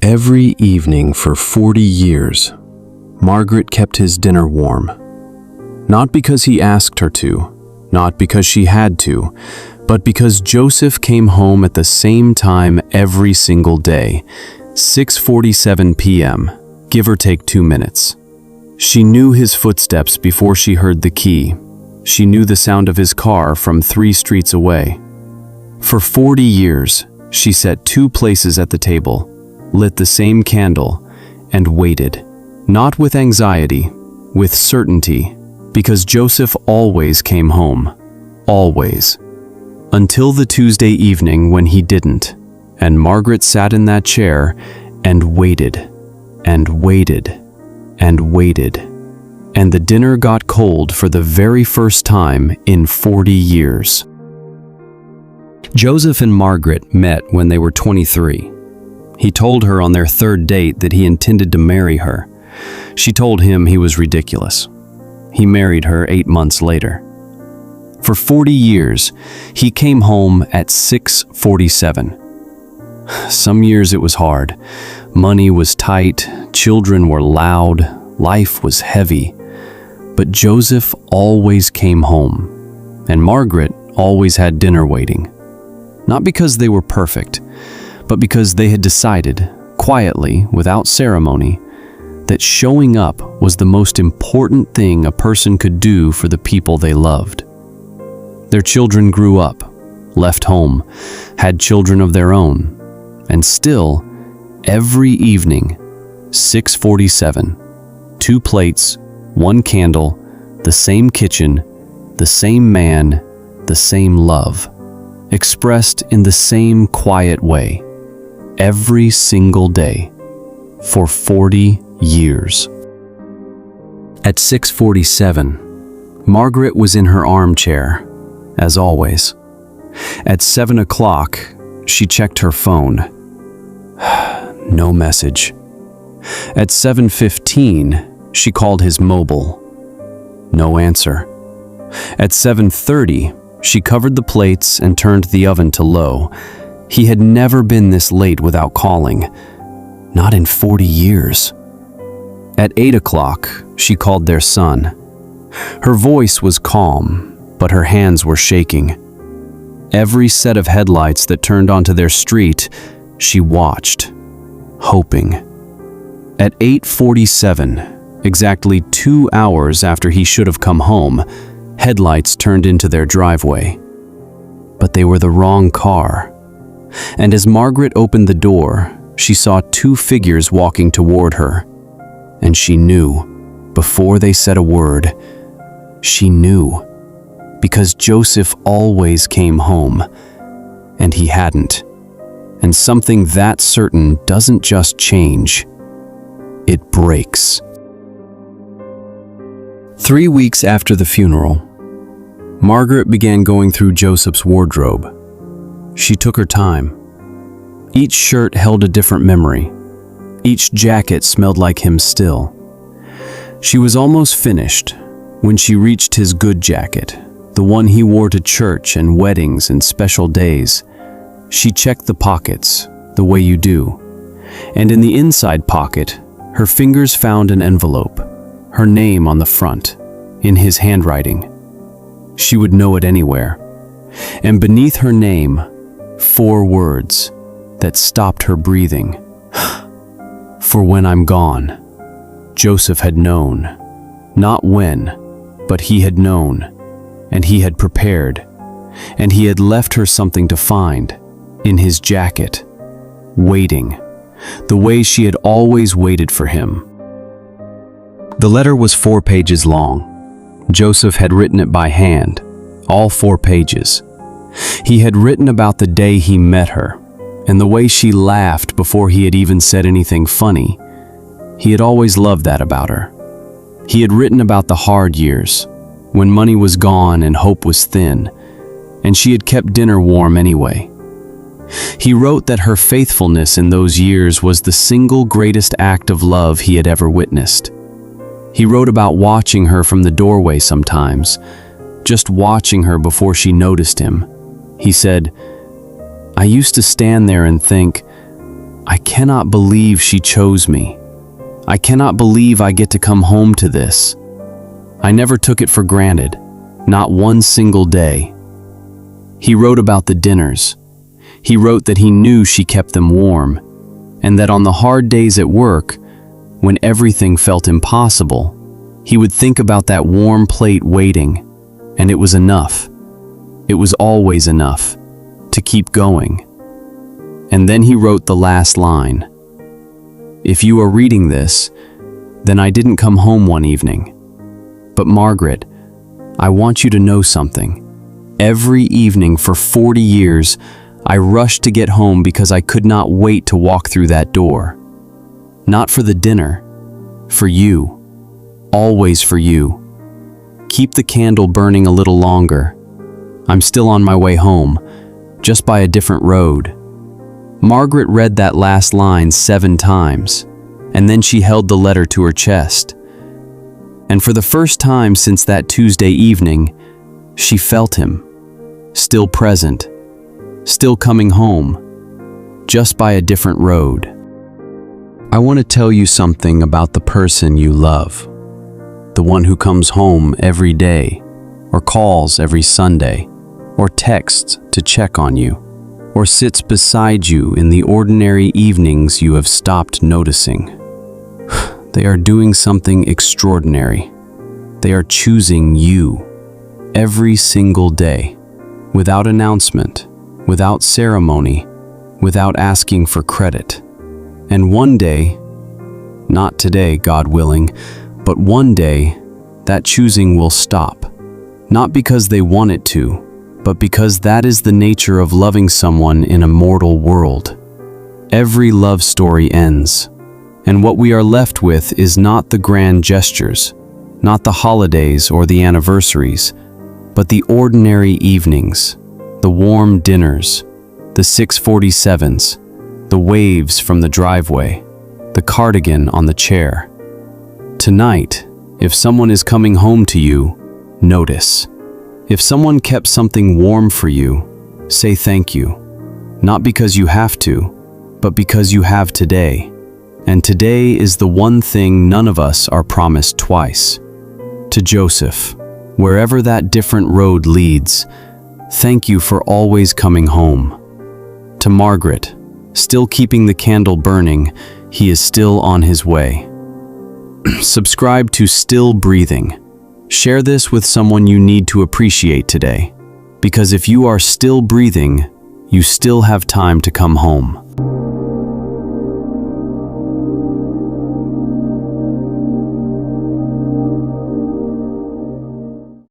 Every evening for 40 years, Margaret kept his dinner warm. Not because he asked her to, not because she had to, but because Joseph came home at the same time every single day, 6:47 p.m., give or take 2 minutes. She knew his footsteps before she heard the key. She knew the sound of his car from 3 streets away. For 40 years, she sat 2 places at the table, lit the same candle, and waited, not with anxiety, with certainty, because Joseph always came home. Always. Until the Tuesday evening when he didn't, and Margaret sat in that chair and waited, and waited, and waited, and the dinner got cold for the very first time in 40 years. Joseph and Margaret met when they were 23. He told her on their 3rd date that he intended to marry her. She told him he was ridiculous. He married her 8 months later. For 40 years, he came home at 6:47. Some years it was hard. Money was tight, children were loud, life was heavy. But Joseph always came home, and Margaret always had dinner waiting. Not because they were perfect, but because they had decided, quietly, without ceremony, that showing up was the most important thing a person could do for the people they loved. Their children grew up, left home, had children of their own, and still, every evening, 6:47, 2 plates, 1 candle, the same kitchen, the same man, the same love, expressed in the same quiet way, every single day, for 40 years. At 6:47, Margaret was in her armchair, as always. At 7 o'clock, she checked her phone. No message. At 7:15, she called his mobile. No answer. At 7:30, she covered the plates and turned the oven to low. He had never been this late without calling. Not in 40 years. At 8 o'clock, she called their son. Her voice was calm, but her hands were shaking. Every set of headlights that turned onto their street, she watched, hoping. At 8:47, exactly 2 hours after he should have come home, headlights turned into their driveway. But they were the wrong car. And as Margaret opened the door, she saw 2 figures walking toward her. And she knew, before they said a word, she knew. Because Joseph always came home, and he hadn't. And something that certain doesn't just change, it breaks. 3 weeks after the funeral, Margaret began going through Joseph's wardrobe. She took her time. Each shirt held a different memory. Each jacket smelled like him still. She was almost finished when she reached his good jacket, the one he wore to church and weddings and special days. She checked the pockets, the way you do. And in the inside pocket, her fingers found an envelope, her name on the front, in his handwriting. She would know it anywhere. And beneath her name, 4 words that stopped her breathing. For when I'm gone. Joseph had known. Not when, but he had known. And he had prepared. And he had left her something to find, in his jacket, waiting, the way she had always waited for him. The letter was 4 pages long. Joseph had written it by hand, all 4 pages. He had written about the day he met her, and the way she laughed before he had even said anything funny. He had always loved that about her. He had written about the hard years, when money was gone and hope was thin, and she had kept dinner warm anyway. He wrote that her faithfulness in those years was the single greatest act of love he had ever witnessed. He wrote about watching her from the doorway sometimes, just watching her before she noticed him. He said, "I used to stand there and think, I cannot believe she chose me. I cannot believe I get to come home to this. I never took it for granted, not one single day. He wrote about the dinners. He wrote that he knew she kept them warm, and that on the hard days at work, when everything felt impossible, he would think about that warm plate waiting, and it was enough. It was always enough to keep going. And then he wrote the last line. If you are reading this, then I didn't come home one evening. But Margaret, I want you to know something. Every evening for 40 years, I rushed to get home because I could not wait to walk through that door. Not for the dinner, for you. Always for you. Keep the candle burning a little longer. I'm still on my way home, just by a different road. Margaret read that last line 7 times, and then she held the letter to her chest. And for the first time since that Tuesday evening, she felt him, still present, still coming home, just by a different road. I want to tell you something about the person you love. The one who comes home every day, or calls every Sunday, or texts to check on you, or sits beside you in the ordinary evenings you have stopped noticing. They are doing something extraordinary. They are choosing you every single day, without announcement, without ceremony, without asking for credit. And one day, not today, God willing, but one day, that choosing will stop. Not because they want it to, but because that is the nature of loving someone in a mortal world. Every love story ends, and what we are left with is not the grand gestures, not the holidays or the anniversaries, but the ordinary evenings, the warm dinners, the 647s, the waves from the driveway, the cardigan on the chair. Tonight, if someone is coming home to you, notice. If someone kept something warm for you, say thank you. Not because you have to, but because you have today. And today is the one thing none of us are promised twice. To Joseph, wherever that different road leads, thank you for always coming home. To Margaret, still keeping the candle burning, he is still on his way. Subscribe to Still Breathing. Share this with someone you need to appreciate today, because if you are still breathing, you still have time to come home.